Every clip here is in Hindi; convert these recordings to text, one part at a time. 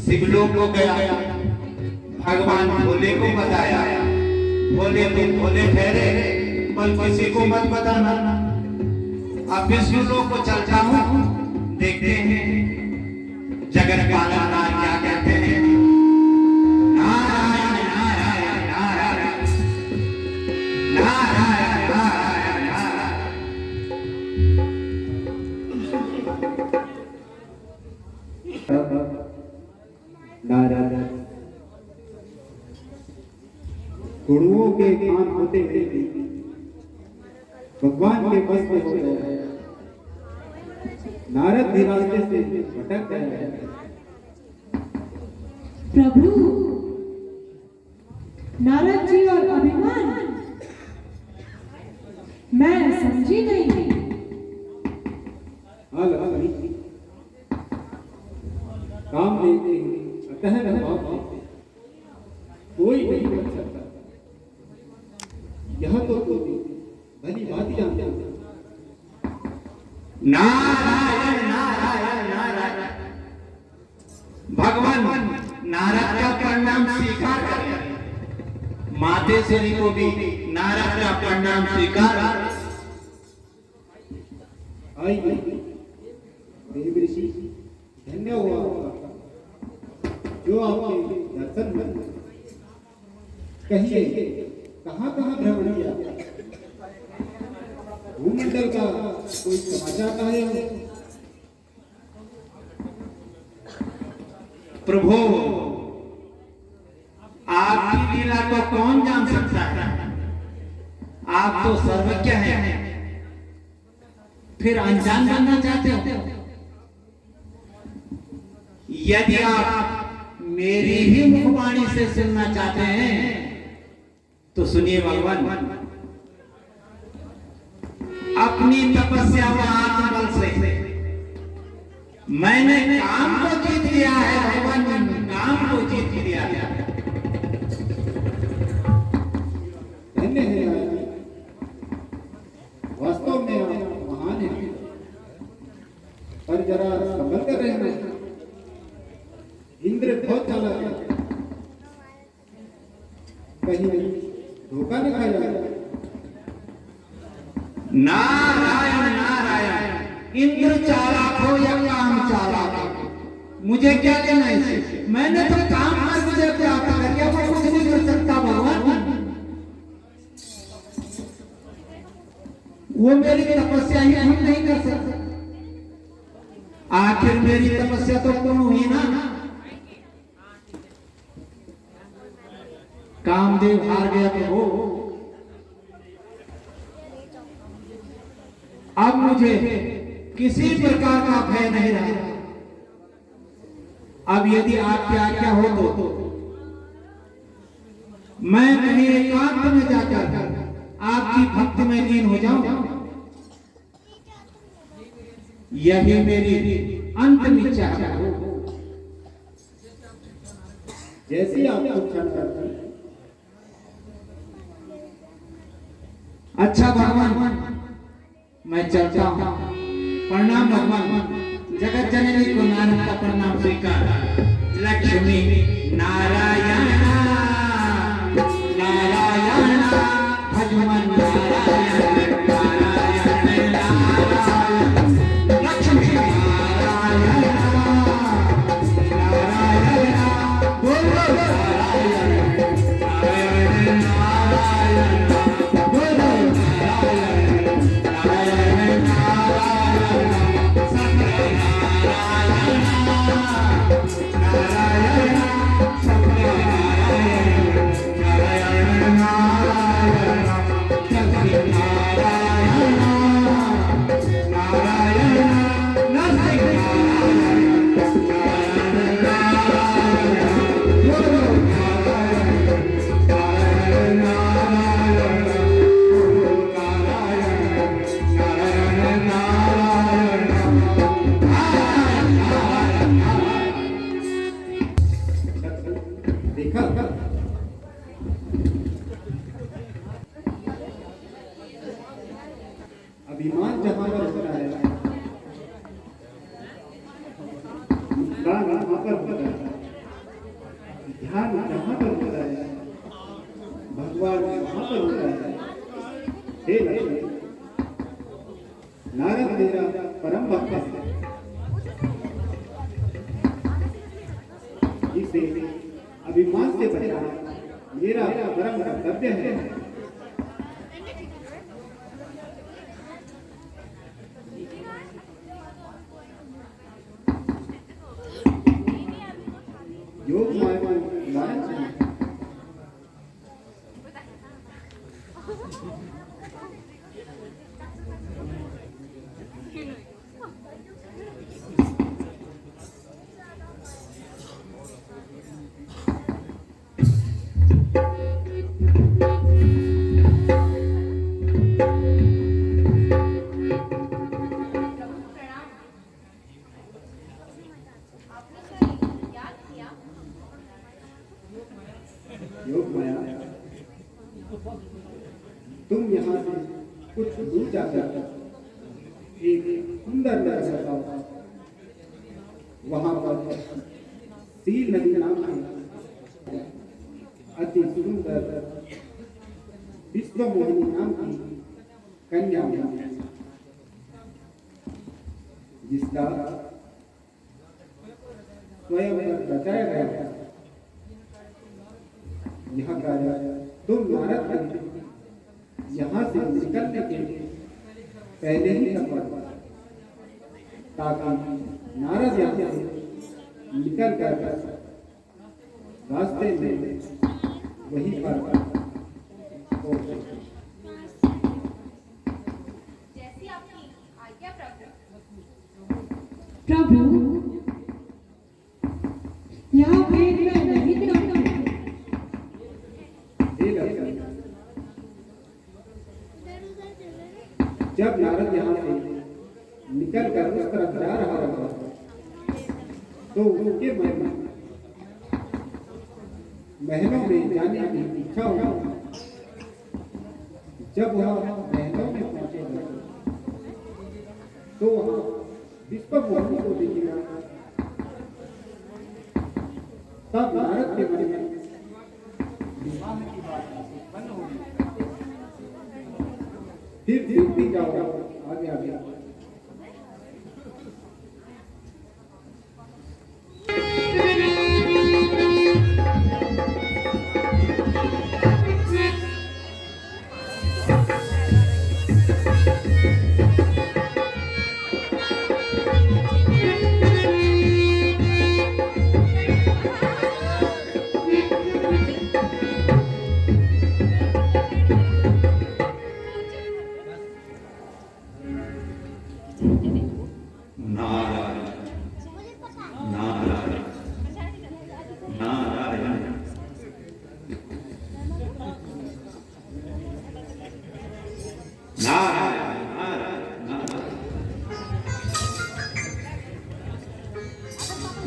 सिगलों को गया, भगवान भोले को बताया, भोले तो भोले ठहरे, बल किसी को मत बताना। अब विष्णु लोक को चलता हूँ, देखते हैं जगत पालन क्या कहते हैं। नारायण नारायण नारायण नारायण नारायण नारायण। गुरुओं के काम होते हुए भगवान के बस में हो गया। नारद भी रास्ते से भटक गया। प्रभु, नारद जी और अभिमान मैं समझी नहीं। काम देते हैं, अतः कोई नहीं कर सकता। यह तो भली बात जानते हैं। नारायण नारायण नारायण। भगवान नारद का प्रणाम स्वीकार करें। माते श्री को भी नारद का प्रणाम स्वीकार। आई देव ऋषि, धन्य हुआ जो आपके दर्शन में। कहिए कहाँ कहाँ भ्रमण किया? भूमंडल का कोई समाचार है? प्रभु, आपकी लीला को कौन जान सकता है? आप तो सर्वज्ञ हैं, फिर अनजान बनना चाहते हो? यदि आप मेरी ही मुखवाणी से सुनना चाहते हैं तो सुनिए भगवान। अपनी तपस्या व आत्मबल से मैंने काम को जीत लिया है। भगवान, काम को जीत लिया है। धन्य है वास्तव में आप महान है। पर जरा संभल कर रहना। इंद्र बहुत चालाक है, कहीं धोखा न खाया। नारायण नारायण। इंद्र चालाक हो या काम चालाक हो, मुझे क्या लेना इससे? मैंने तो काम कर मुझे प्राप्त कर लिया, वो कुछ नहीं कर सकता भगवान। वो मेरी तपस्या ही हम नहीं कर सकते। आखिर मेरी तपस्या तो पूर्ण हुई ना। कामदेव हार गया प्रभु। अब मुझे किसी प्रकार का भय नहीं रहा। अब यदि आपकी आज्ञा हो तो मैं कहीं एकांत में जाकर आपकी भक्ति में लीन हो जाऊं। यही मेरी अंतिम इच्छा है। जैसी आपको इच्छा करती। अच्छा भगवान, मैं चलता हूं। प्रणाम भगवान। जगत जननी को नारद का प्रणाम स्वीकार। लक्ष्मी नारायण नारायण भगवान नारायण नारायण नारायण लक्ष्मी नारायण नारायण बोलो नारायण नारायण नारायण बोलो नारायण नारायण नारायण सत्यनारायण नारायण सत्यनारायण नारायण नारायण सत्यनारायण नारायण देखा अभिमान जहां पर होता है मुस्कान वहां पर होता है, ध्यान जहां पर होता है भगवान वहां पर होता है। हे लक्ष्मी, नारद मेरा परम भक्त है, इसे अभिमान से बचाना मेरा परम कर्तव्य है। योग माया नारायण जी योग माया तुम यहाँ से कुछ दूर जाकर एक सुंदर नगर बताओ, वहां पर सील नदी नाम की अति सुंदर विश्वमोहिनी नाम की कन्या है, जिसका स्वयं बचाया गया है। यह कार्य तुम नारद के यहाँ से निकलने के पहले ही कर पड़ा, ताकि नारद यहाँ से निकल कर रास्ते में वहीं पर हो। जैसी आपकी आज्ञा प्रभु यहाँ भेद मैं नहीं करूँगा। जब नारद यहाँ से निकल कर उस तरफ जा रहा था तो उनके मन में महलों में जाने की इच्छा हुई। जब वह महलों में पहुंचे तो वहाँ विश्वमोहिनी को देखेगा। तब नारद के मन में विवाह की बात उत्पन्न होगी। फिर देखती जाओ आगे आगे। नारायण नारायण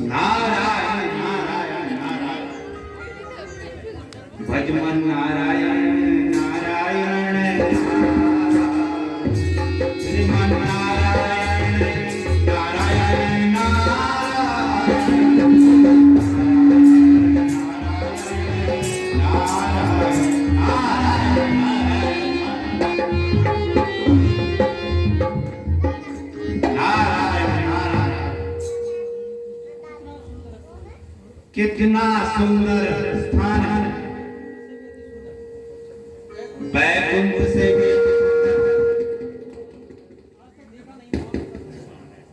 नारायण भजमन नारायण नारायण श्रीमन नारायण कितना सुंदर स्थान है, वैकुंठ से भी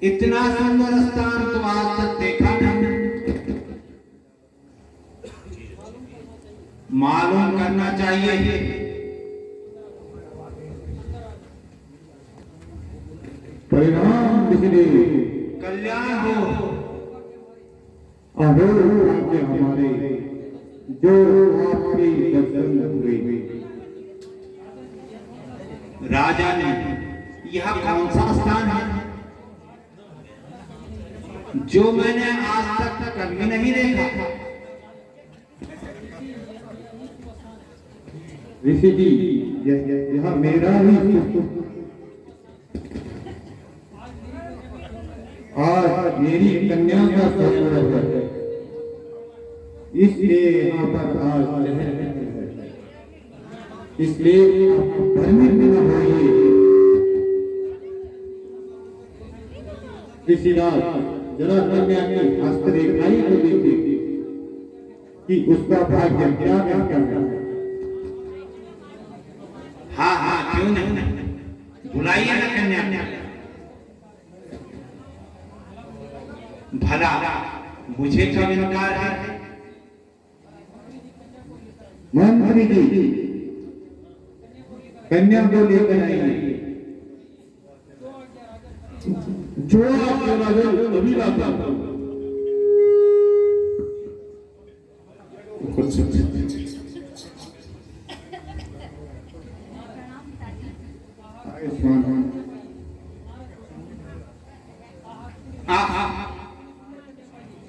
इतना सुंदर स्थान तो आज तक देखा नहीं। मालूम करना चाहिए। परिणाम बिजली कल्याण हो। अहो राज्य हमारे जो आपके दर्शन हुए। राजा ने यह कौन सा स्थान है जो मैंने आज तक कभी नहीं देखा? ऋषि जी यह मेरा ही आज मेरी कन्या का सरोवर है, इसलिए यहाँ पर आज है, इसलिए आप भ्रमित न होइए। ऋषिराज जरा कन्या की हस्तरेखाएं को देखिए कि उसका भाग्य क्या क्या है। हाँ हाँ, क्यों नहीं, बुलाइए ना कन्या। भला मुझे कब इनकार है? मंत्री जी कन्या को लेकर आइए। जो आपके राजा अभी लाता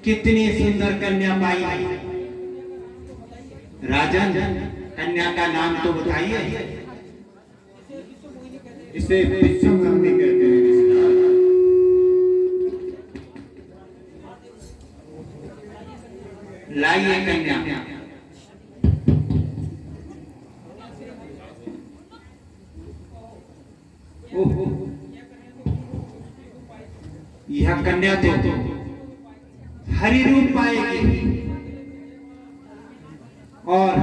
कितनी सुंदर कन्या पाई है। राजन, कन्या का नाम तो बताइए। इसे विश्वकर्मी कहते हैं। लाइए कन्या। यह कन्या तो हरि रूप पाएगी और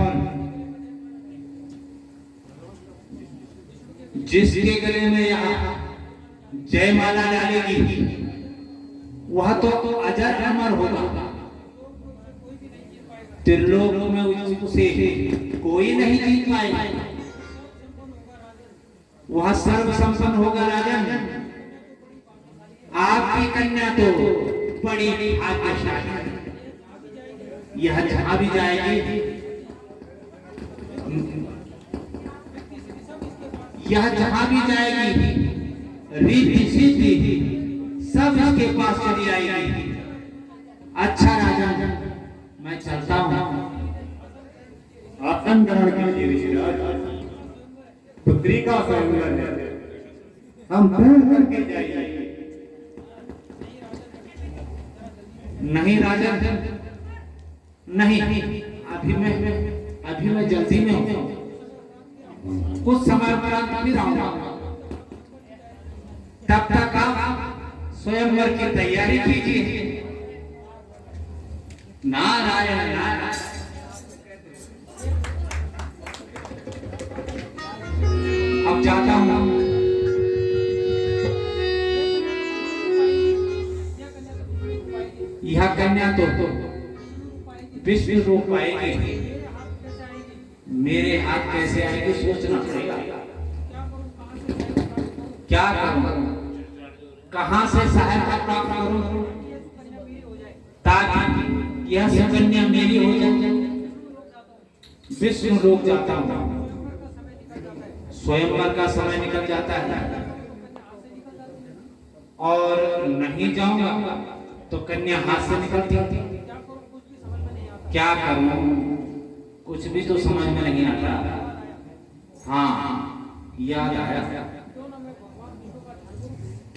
जिसके गले में यह जयमाला डालेगी वह तो अजर अमर होगा। त्रिलोक में उसे कोई नहीं जीत पाएगा। वह सर्व संपन्न होगा। राजन, आपकी कन्या तो बड़ी भाग्यशाली है। यह जहां भी जाएगी, यह जहां भी जाएगी, रिद्धि सिद्धि सब इसके पास चली आएगी। अच्छा राजन, मैं चलता हूं। आसन ग्रहण कीजिए ऋषिराज। पुत्री का स्वयंवर है, हम पूर्ण करके जाइए। नहीं राजन, नहीं, अभी मैं जल्दी में हूं। कुछ समय बाद फिर आऊंगा। तब तक आप स्वयंवर की तैयारी कीजिए। नारायण नारायण। अब जाता हूं। यह कन्या तो विश्व रूप पाएगी। मेरे हाथ कैसे आएगी सोचना पड़ेगा। क्या करूं, कहां से सहायता प्राप्त करूं ताकि यह कन्या मेरी हो जाए। विश्व रोक जाता हूं। स्वयंवर का समय निकल जाता है और नहीं जाऊंगा तो कन्या हाथ से निकलती है। क्या करूं, कुछ भी तो समझ में नहीं आता। हाँ, याद आया,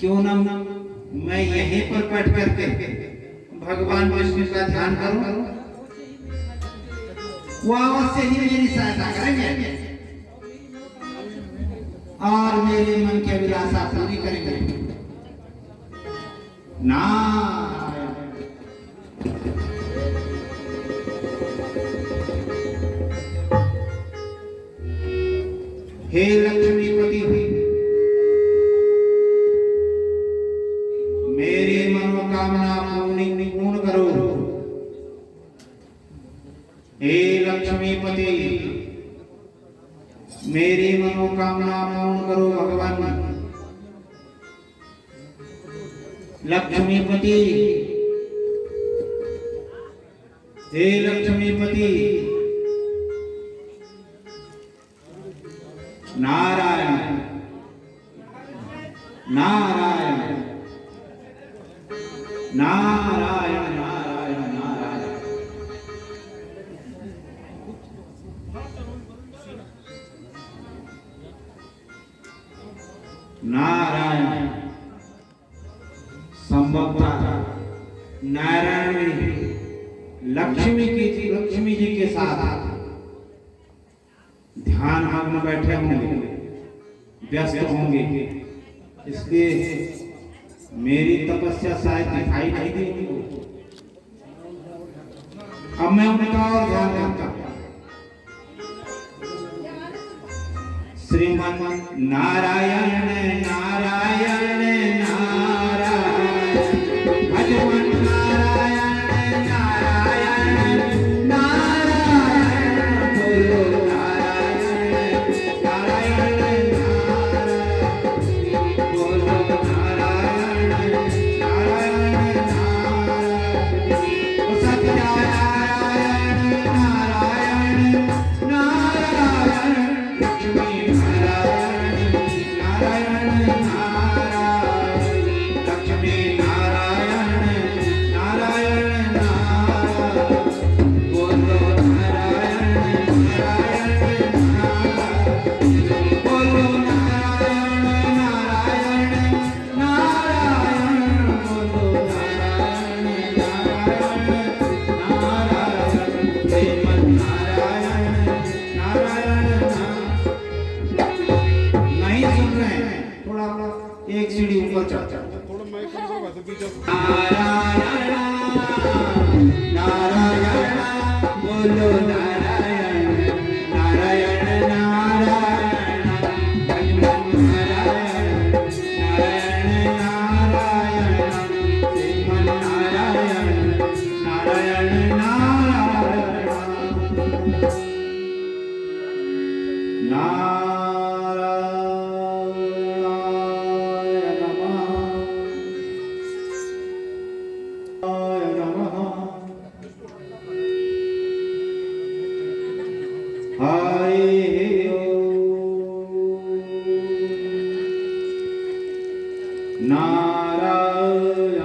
क्यों ना मैं यहीं पर बैठ करके भगवान विष्णु का ध्यान करूं। वो अवश्य ही मेरी सहायता करेंगे और मेरे मन की अभिलाषा पूरी करेंगे। नारायण। हे लक्ष्मीपति, मेरी मनोकामना पूर्ण करो। हे लक्ष्मीपति, मेरी मनोकामना पूर्ण करो भगवान। लक्ष्मीपति, हे लक्ष्मीपति, नारायण नारायण नारायण नारायण नारायण। नारायण संभवतः नारायण लक्ष्मी जी के साथ ध्यान मग्न बैठे होंगे, व्यस्त होंगे, इसलिए मेरी तपस्या शायद दिखाई नहीं देगी। अब मैं उनका और ध्यान देता हूं। श्रीमन नारायण नारायण नारायण, भगवान नारायण नारायण नारायण, बोलो एक सीढ़ी ऊपर चढ़ नारायण नारायण, बोलो नारायण नारायण नारायण, भगवान नारायण नारायण नारायण, श्रीमन नारायण नारायण नारायण नारायण।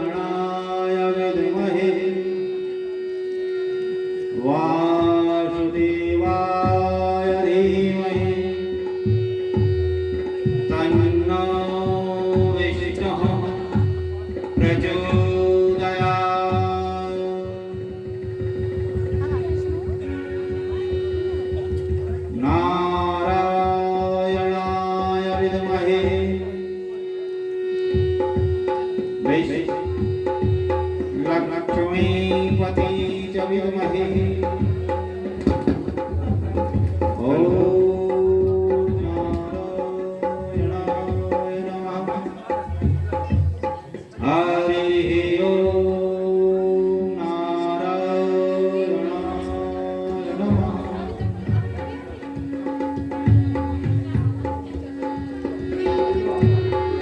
नारायणाय विद्महे वासुदेवाय धीमहि, तन्नो विष्णुः प्रचोदयात्। नारायणाय विद्महे लक्ष्मीपति च विद्महे, ओम नारायणाय नमः। हरि ओम नारायणाय नमः।